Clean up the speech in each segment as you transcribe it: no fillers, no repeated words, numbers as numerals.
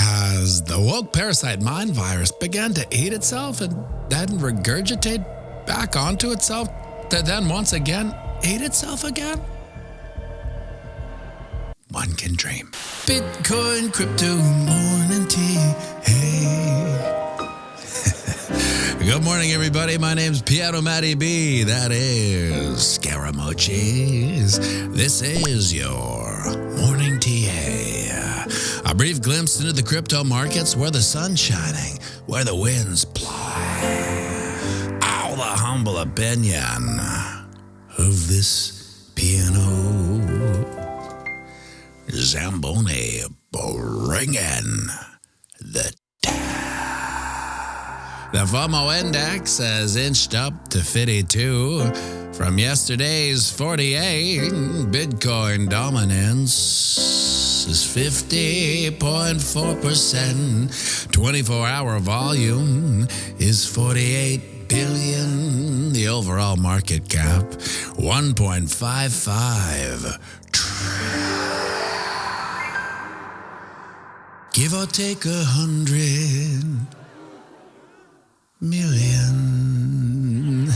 Has the woke parasite mind virus begun to eat itself and then regurgitate back onto itself to then once again eat itself again? One can dream. Bitcoin, crypto, morning tea, hey. Good morning, everybody. My name's pianomattyb. That is Scaramucci's. This is your morning TA. A brief glimpse into the crypto markets where the sun's shining, where the winds ply. All the humble opinion of this piano Zamboni bringing the The FOMO index has inched up to 52 from yesterday's 48. Bitcoin dominance is 50.4%. 24-hour volume is 48 billion. The overall market cap, 1.55 trillion. Give or take 100 million.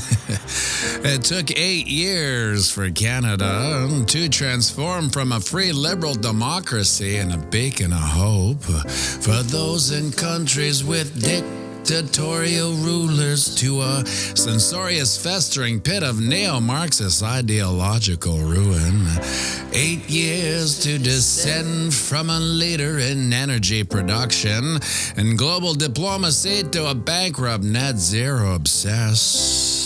It took 8 years for Canada to transform from a free liberal democracy and a beacon of hope for those in countries with dictatorial rulers to a censorious festering pit of neo-Marxist ideological ruin. 8 years to descend from a leader in energy production and global diplomacy to a bankrupt net zero obsessed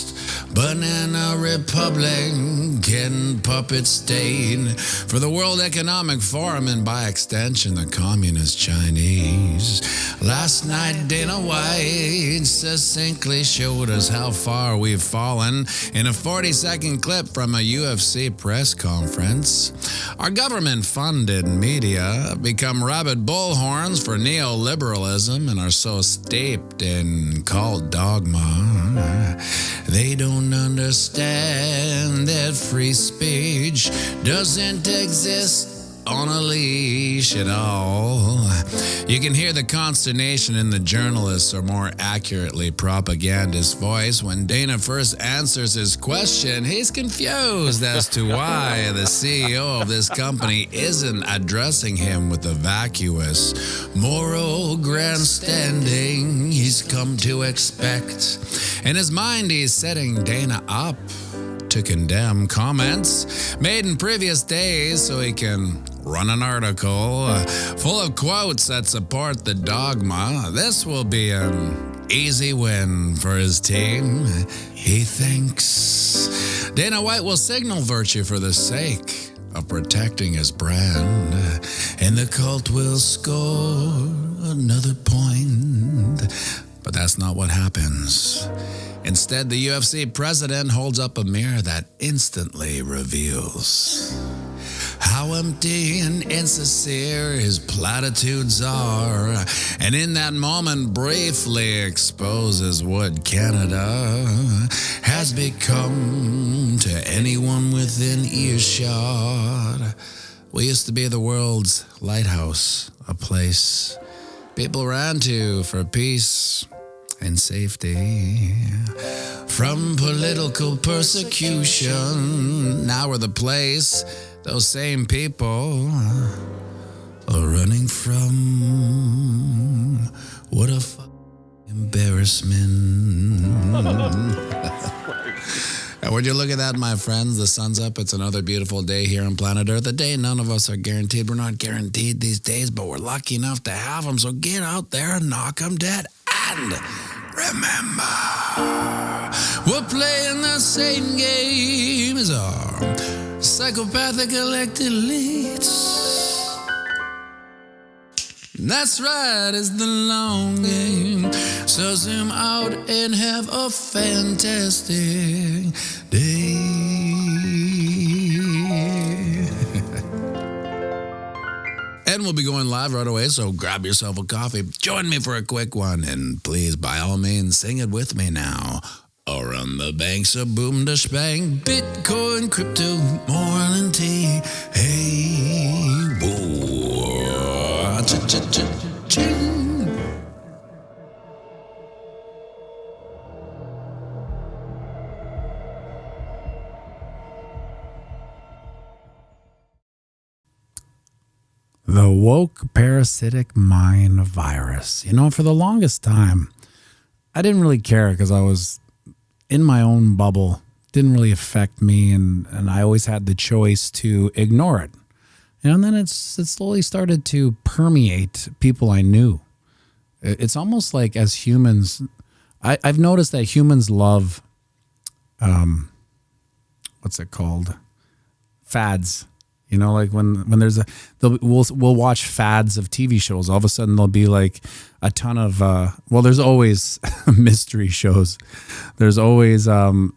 banana republican puppet state for the World Economic Forum and by extension the Communist Chinese. Last night Dana White succinctly showed us how far we've fallen in a 40-second clip from a UFC press conference. Our government-funded media become rabid bullhorns for neoliberalism and are so steeped in cult dogma they don't understand that free speech doesn't exist on a leash at all. You can hear the consternation in the journalist's, or more accurately, propagandist's voice when Dana first answers his question. He's confused as to why the CEO of this company isn't addressing him with the vacuous moral grandstanding he's come to expect. In his mind, he's setting Dana up to condemn comments made in previous days so he can run an article full of quotes that support the dogma. This will be an easy win for his team, he thinks. Dana White will signal virtue for the sake of protecting his brand, and the cult will score another point. But that's not what happens. Instead, the UFC president holds up a mirror that instantly reveals how empty and insincere his platitudes are, and in that moment briefly exposes what Canada has become to anyone within earshot. We used to be the world's lighthouse, a place people ran to for peace and safety from political persecution. Now we're the place those same people are running from. What a embarrassment. And would you look at that, my friends? The sun's up. It's another beautiful day here on planet Earth. A day none of us are guaranteed. We're not guaranteed these days, but we're lucky enough to have them. So get out there and knock them dead. And remember, we're playing the same game as our psychopathic elected elites. That's right, it's the long game. So zoom out and have a fantastic day. And we'll be going live right away, so grab yourself a coffee. Join me for a quick one, and please, by all means, sing it with me now. Or on the banks of boom to spang, Bitcoin, crypto, morning tea. Hey, whoa. Ching. The woke parasitic mind virus. You know, for the longest time, I didn't really care because I was in my own bubble. Didn't really affect me, and I always had the choice to ignore it. And then it slowly started to permeate people I knew. It's almost like as humans, I've noticed that humans love, what's it called? Fads. You know, like when there's we'll watch fads of TV shows. All of a sudden there'll be like a ton of, there's always mystery shows. There's always, the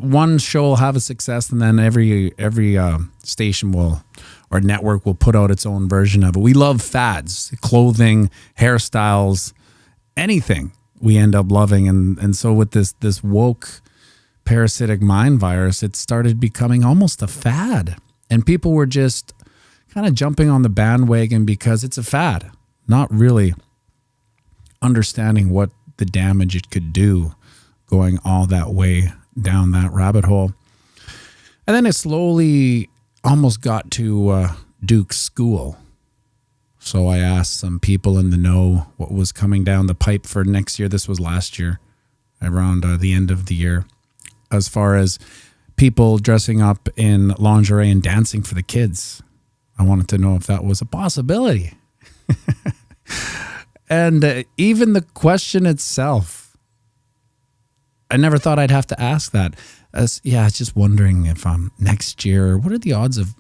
one show will have a success, and then every station or network will put out its own version of it. We love fads, clothing, hairstyles, anything we end up loving. And so with this woke parasitic mind virus, it started becoming almost a fad. And people were just kind of jumping on the bandwagon because it's a fad, not really understanding what the damage it could do going all that way down that rabbit hole. And then it slowly almost got to Duke's school. So I asked some people in the know what was coming down the pipe for next year. This was last year, around the end of the year, as far as people dressing up in lingerie and dancing for the kids. I wanted to know if that was a possibility. And even the question itself, I never thought I'd have to ask that. I was just wondering if next year, what are the odds of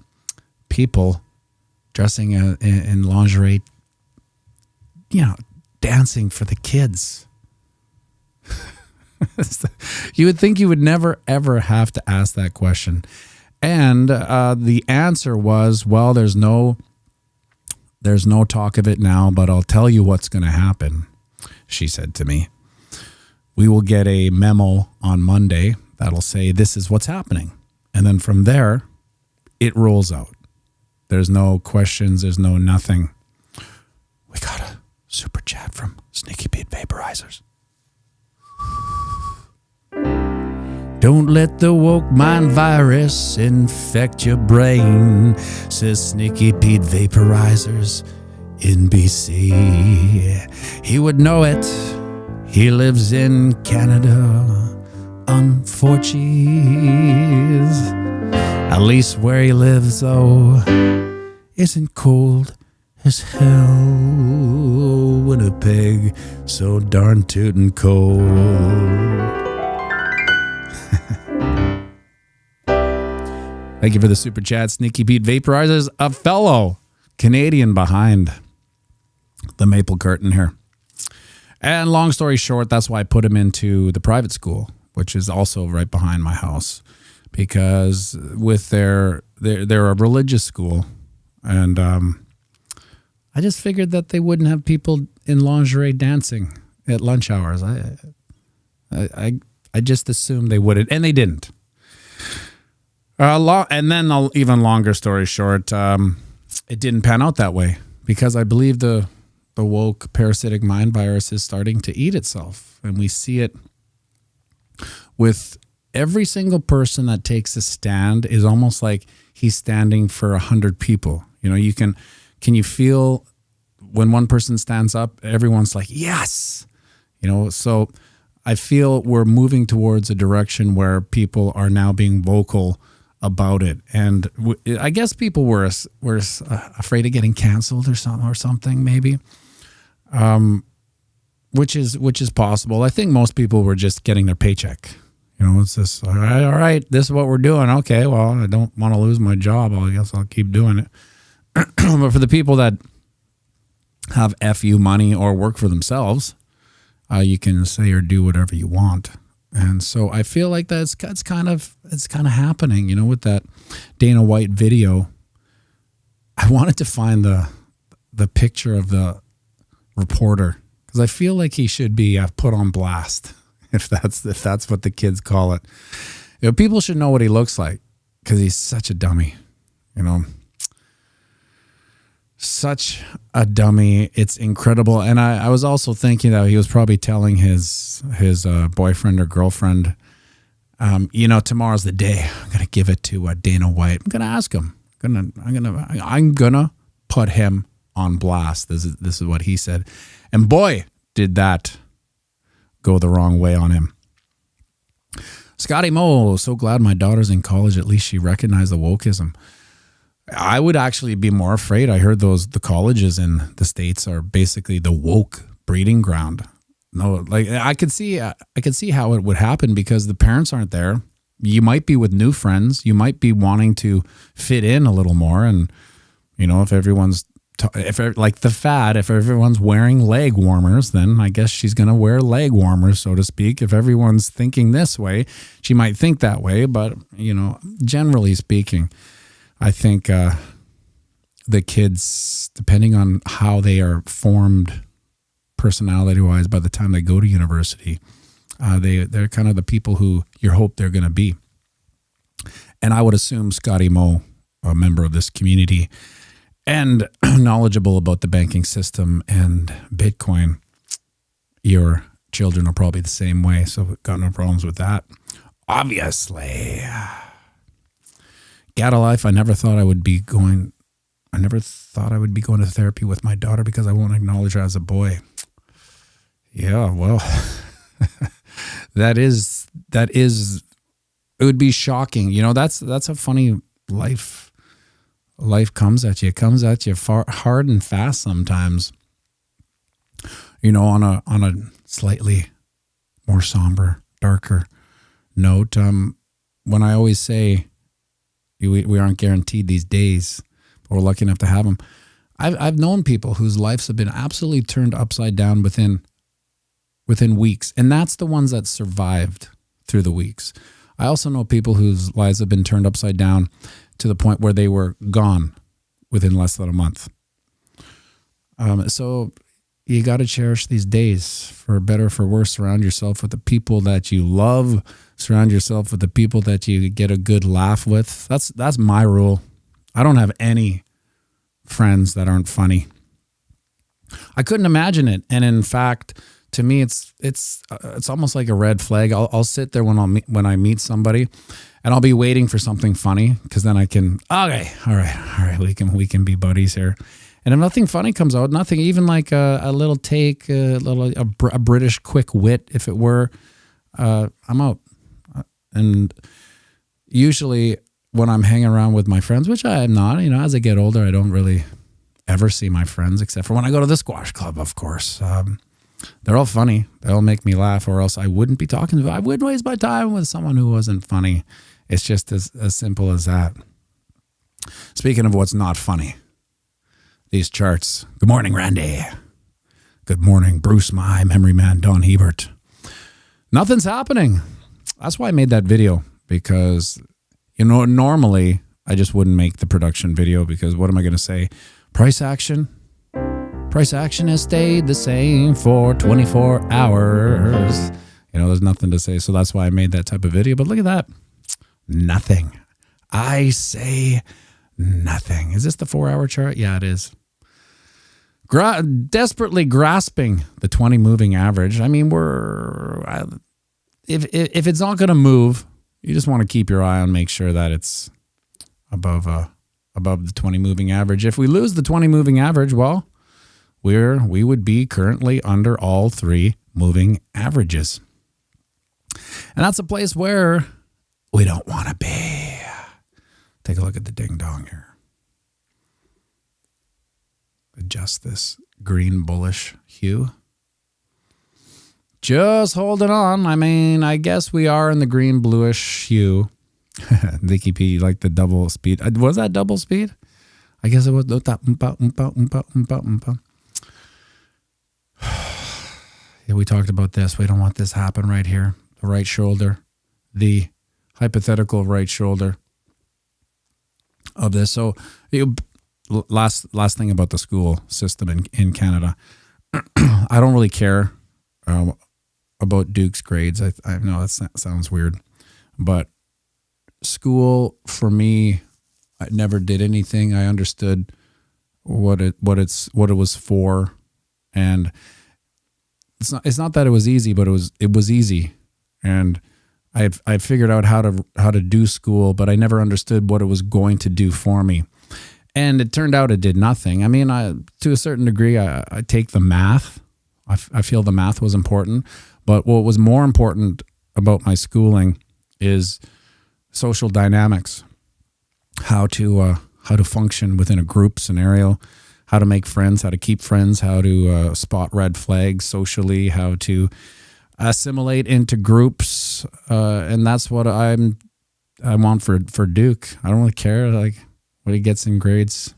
people dressing in lingerie, dancing for the kids? You would think you would never, ever have to ask that question. And the answer was, well, there's no talk of it now, but I'll tell you what's going to happen, she said to me. We will get a memo on Monday that'll say this is what's happening. And then from there, it rolls out. There's no questions. There's no nothing. We got a super chat from Sneaky Pete Vaporizers. Don't let the woke mind virus infect your brain, says Sneaky Pete Vaporizers in BC. He would know it. He lives in Canada on 4 cheese. At least where he lives, though, isn't cold as hell. Winnipeg, so darn tootin' cold. Thank you for the super chat, Sneaky Pete Vaporizers, a fellow Canadian behind the maple curtain here. And long story short, that's why I put him into the private school, which is also right behind my house, because with they're a religious school, and I just figured that they wouldn't have people in lingerie dancing at lunch hours. I just assumed they wouldn't, and they didn't. And then even longer story short, it didn't pan out that way, because I believe the woke parasitic mind virus is starting to eat itself. And we see it with every single person that takes a stand is almost like he's standing for 100 people. You know, can you feel when one person stands up, everyone's like, yes, so I feel we're moving towards a direction where people are now being vocal about it. And I guess people were afraid of getting canceled or something maybe. Which is possible. I think most people were just getting their paycheck. It's just, all right, this is what we're doing. Okay, well, I don't want to lose my job. I guess I'll keep doing it. But for the people that have FU money or work for themselves, you can say or do whatever you want. And so I feel like it's kind of happening, with that Dana White video. I wanted to find the picture of the reporter, because I feel like he should be put on blast, if that's what the kids call it. People should know what he looks like, because he's such a dummy, Such a dummy. It's incredible. And I was also thinking that he was probably telling his boyfriend or girlfriend, tomorrow's the day. I'm gonna give it to Dana White. I'm gonna ask him. I'm gonna put him on blast. This is what he said, and boy, did that go the wrong way on him. Scotty Mo, so glad my daughter's in college. At least she recognized the wokeism. I would actually be more afraid. I heard the colleges in the States are basically the woke breeding ground. No, like I could see how it would happen because the parents aren't there. You might be with new friends. You might be wanting to fit in a little more. And, if everyone's, if everyone's wearing leg warmers, then I guess she's going to wear leg warmers, so to speak. If everyone's thinking this way, she might think that way. But, generally speaking, I think the kids, depending on how they are formed personality-wise by the time they go to university, they're kind of the people who you hope they're going to be. And I would assume Scotty Mo, a member of this community and knowledgeable about the banking system and Bitcoin, your children are probably the same way. So we've got no problems with that. Obviously. Gata life, I never thought I would be going to therapy with my daughter because I won't acknowledge her as a boy. Yeah, well, that is, it would be shocking. That's a funny life. Life comes at you. It comes at you hard and fast sometimes. On a slightly more somber, darker note. When I always say we aren't guaranteed these days, but we're lucky enough to have them. I've known people whose lives have been absolutely turned upside down within weeks, and that's the ones that survived through the weeks. I also know people whose lives have been turned upside down to the point where they were gone within less than a month. So you got to cherish these days, for better or for worse. Surround yourself with the people that you love. Surround yourself with the people that you get a good laugh with. That's my rule. I don't have any friends that aren't funny. I couldn't imagine it. And in fact, to me, it's almost like a red flag. I'll sit there when I meet somebody, and I'll be waiting for something funny because then I can, okay, all right, we can be buddies here. And if nothing funny comes out, nothing, even like a little take, a British quick wit, if it were, I'm out. And usually when I'm hanging around with my friends, which I am not, as I get older, I don't really ever see my friends except for when I go to the squash club, of course. They're all funny. They all make me laugh, or else I wouldn't be talking to them. I wouldn't waste my time with someone who wasn't funny. It's just as simple as that. Speaking of what's not funny, these charts. Good morning, Randy. Good morning, Bruce, my memory man, Don Hebert. Nothing's happening. That's why I made that video, because, normally I just wouldn't make the production video because what am I going to say? Price action? Price action has stayed the same for 24 hours. There's nothing to say. So that's why I made that type of video. But look at that. Nothing. I say nothing. Is this the 4-hour chart? Yeah, it is. Desperately grasping the 20 moving average. I mean, if it's not going to move, you just want to keep your eye on, make sure that it's above the 20 moving average. If we lose the 20 moving average, well, we would be currently under all 3 moving averages. And that's a place where we don't want to be. Take a look at the ding dong here. Adjust this green bullish hue. Just holding on. I mean, I guess we are in the green bluish hue. Dicky P, like the double speed. Was that double speed? I guess it was. Yeah, we talked about this. We don't want this to happen right here. The right shoulder, the hypothetical right shoulder of this. So, last thing about the school system in Canada. I don't really care about Duke's grades. I know that sounds weird, but school for me, I never did anything. I understood what it was for. And it's not that it was easy, but it was easy. And I had figured out how to do school, but I never understood what it was going to do for me. And it turned out it did nothing. I mean, to a certain degree, I take the math. I feel the math was important. But what was more important about my schooling is social dynamics, how to function within a group scenario, how to make friends, how to keep friends, how to spot red flags socially, how to assimilate into groups, and that's what I want for Duke. I don't really care like what he gets in grades.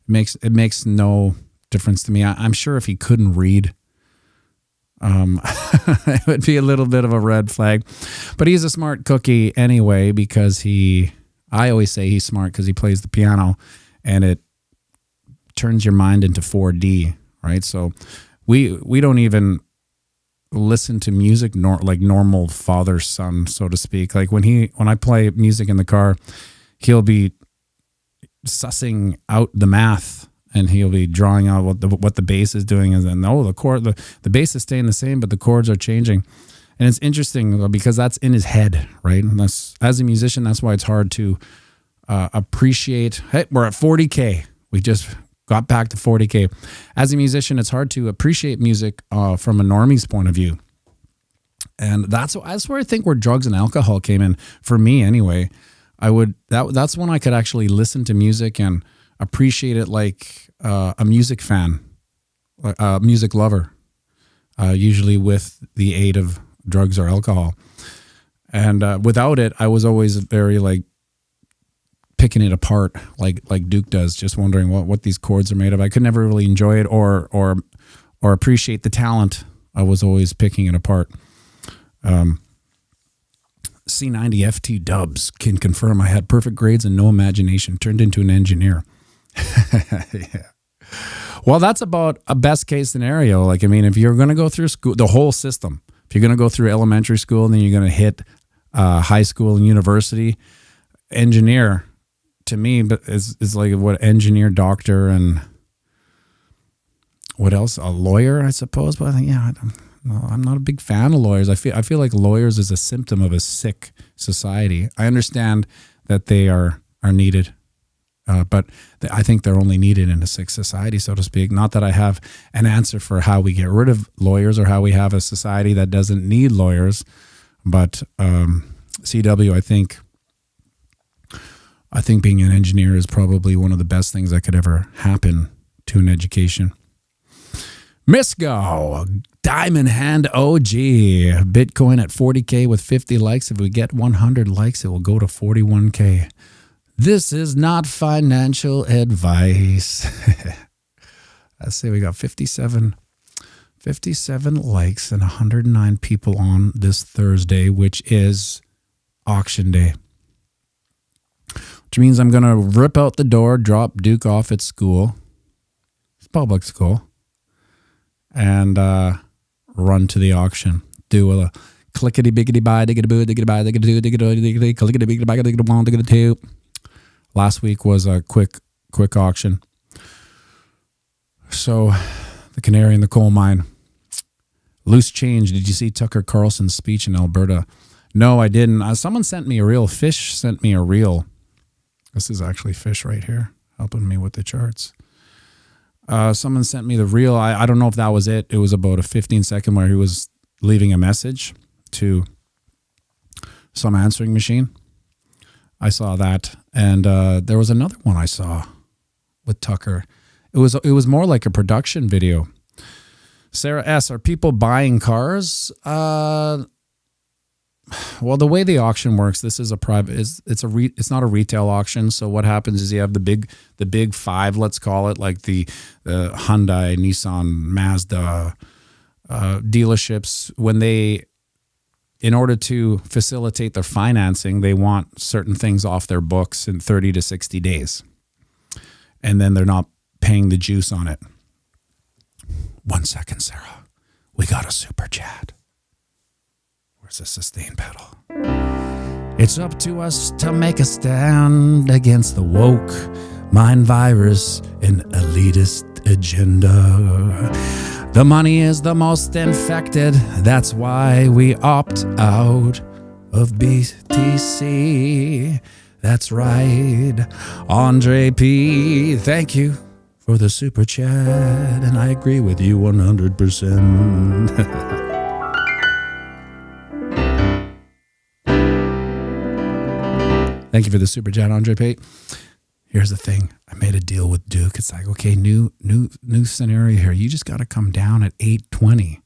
It makes no difference to me. I'm sure if he couldn't read, it would be a little bit of a red flag. But he's a smart cookie anyway, because I always say he's smart because he plays the piano, and it turns your mind into 4D, right? So we don't even listen to music like normal father-son, so to speak. Like when I play music in the car, he'll be sussing out the math, and he'll be drawing out what the bass is doing, and then the bass is staying the same, but the chords are changing. And it's interesting because that's in his head, right? And as a musician, that's why it's hard to appreciate. Hey, we're at 40K. We just got back to 40K. As a musician, it's hard to appreciate music from a normie's point of view. And that's where I think where drugs and alcohol came in, for me anyway. That's when I could actually listen to music and appreciate it like a music fan, a music lover, usually with the aid of drugs or alcohol. And without it, I was always very like picking it apart, like Duke does, just wondering what these chords are made of. I could never really enjoy it or appreciate the talent. I was always picking it apart. C90 FT Dubs can confirm I had perfect grades and no imagination. Turned into an engineer. Yeah. Well, that's about a best case scenario. Like, I mean, if you're going to go through school, the whole system, if you're going to go through elementary school and then you're going to hit high school and university, engineer to me is like what engineer, doctor, and what else? A lawyer, I suppose. But yeah, I'm not a big fan of lawyers. I feel like lawyers is a symptom of a sick society. I understand that they are needed, but I think they're only needed in a sick society, so to speak. Not that I have an answer for how we get rid of lawyers or how we have a society that doesn't need lawyers, but CW, I think being an engineer is probably one of the best things that could ever happen to an education. Misco, Diamond Hand OG, Bitcoin at 40K with 50 likes. If we get 100 likes, it will go to 41K. This is not financial advice. I say we got 57 likes and 109 people on this Thursday, which is auction day. Which means I'm going to rip out the door, drop Duke off at school. It's public school. And run to the auction. Do a clickety biggity buy, diggity boo, diggity buy, diggity do, diggity diggity, clickety biggity buy, diggity one, diggity two. Last week was a quick auction. So the canary in the coal mine. Loose change. Did you see Tucker Carlson's speech in Alberta? No, I didn't. Someone sent me a reel. Fish sent me a reel. This is actually Fish right here, helping me with the charts. Someone sent me the reel. I don't know if that was it. It was about a 15-second where he was leaving a message to some answering machine. I saw that. And there was another one I saw with Tucker. It was more like a production video. Sarah S., are people buying cars? Well, the way the auction works, this is a private. It's not a retail auction. So what happens is you have the big five, let's call it, like the Hyundai, Nissan, Mazda dealerships. When in order to facilitate their financing, they want certain things off their books in 30 to 60 days, and then they're not paying the juice on it. 1 second, Sarah. We got a super chat. Where's the sustain pedal? It's up to us to make a stand against the woke mind virus, and elitist agenda. The money is the most infected. That's why we opt out of BTC. That's right. Andre P., thank you for the super chat. And I agree with you 100%. Thank you for the super chat, Andre P. Here's the thing. I made a deal with Duke. It's like, okay, new scenario here. You just got to come down at 8:20.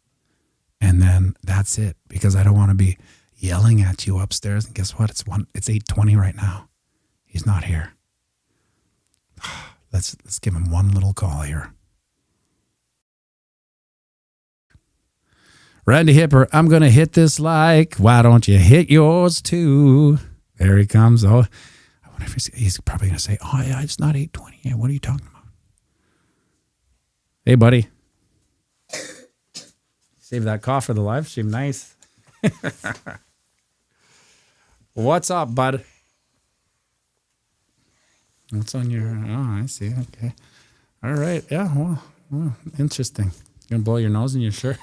And then that's it, because I don't want to be yelling at you upstairs. And guess what? It's 8:20 right now. He's not here. Let's give him one little call here. Randy Hipper, I'm going to hit this like. Why don't you hit yours too? There he comes. Oh, I wonder if he's probably going to say, oh, yeah, it's not 8:20. Yeah, what are you talking about? Hey, buddy. Save that cough for the live stream. Nice. What's up, bud? What's on your... Oh, I see. Okay. All right. Yeah, well interesting. You going to blow your nose in your shirt?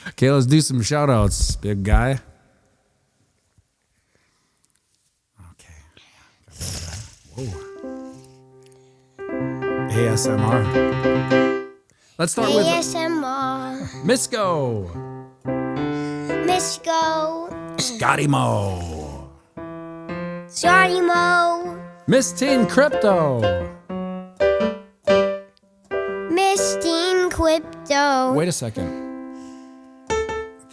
Okay, let's do some shout-outs, big guy. Okay. Whoa. ASMR. Let's start with... ASMR. Misco. Scotty Mo. Johnny Mo. Miss Teen Crypto. Miss Teen Crypto. Wait a second.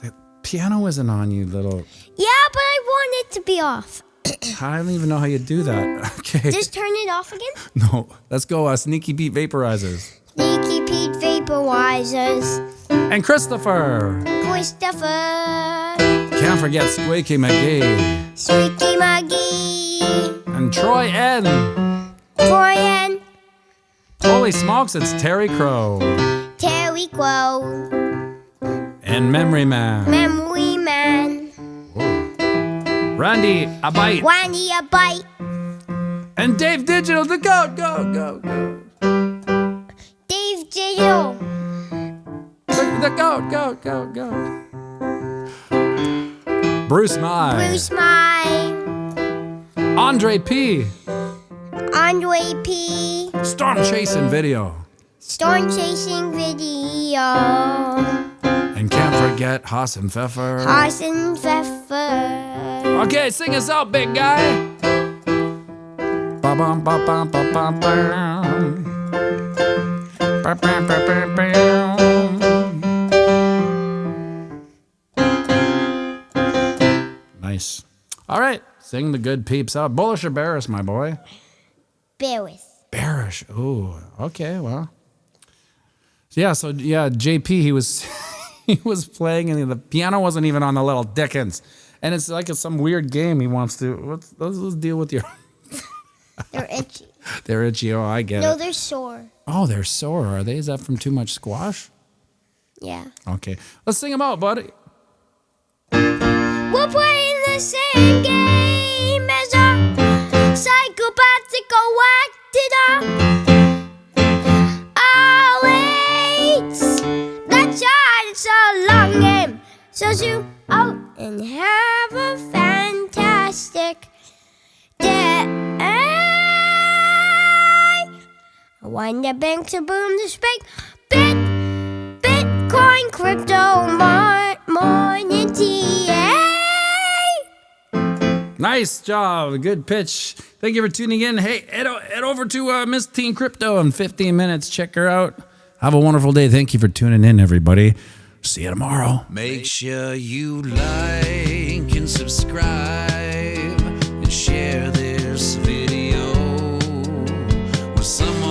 The piano isn't on, you little... Yeah, but I want it to be off. I don't even know how you do that. Okay. Just turn it off again? No. Let's go. Sneaky Pete Vaporizers. Sneaky Pete Vaporizers. And Christopher. Can't forget Squeaky McGee. Squeaky McGee. And Troy N. Holy smokes, it's Terry Crow. And Memory Man. Randy a bite. And Dave Digital, the goat, go. Dave Digital. The goat, go. Bruce Mai. Andre P. Storm Chasing Video. And can't forget Haas and Pfeffer. Okay, sing us out, big guy. Ba-bum, ba-bum, ba-bum, ba-bum. Ba-bum, ba-bum, ba-bum. Nice. All right, sing the good peeps out. Bullish or bearish, my boy? Bearish. Ooh, okay, well. So JP, he was playing, and the piano wasn't even on the little Dickens. And it's like some weird game he wants to. Let's deal with your... They're itchy. They're itchy. Oh, I get it. No, they're sore. Oh, they're sore. Are they? Is that from too much squash? Yeah. Okay. Let's sing them out, buddy. We're playing the same game as our psychopathical actor. That's right, it's a long game. So zoom out and have a fantastic day. I wind the bank to boom the spike. Bitcoin, crypto, morning tea. Nice job. Good pitch. Thank you for tuning in. Hey, head over to Miss Teen Crypto in 15 minutes. Check her out. Have a wonderful day. Thank you for tuning in, everybody. See you tomorrow. Make sure you like and subscribe and share this video with someone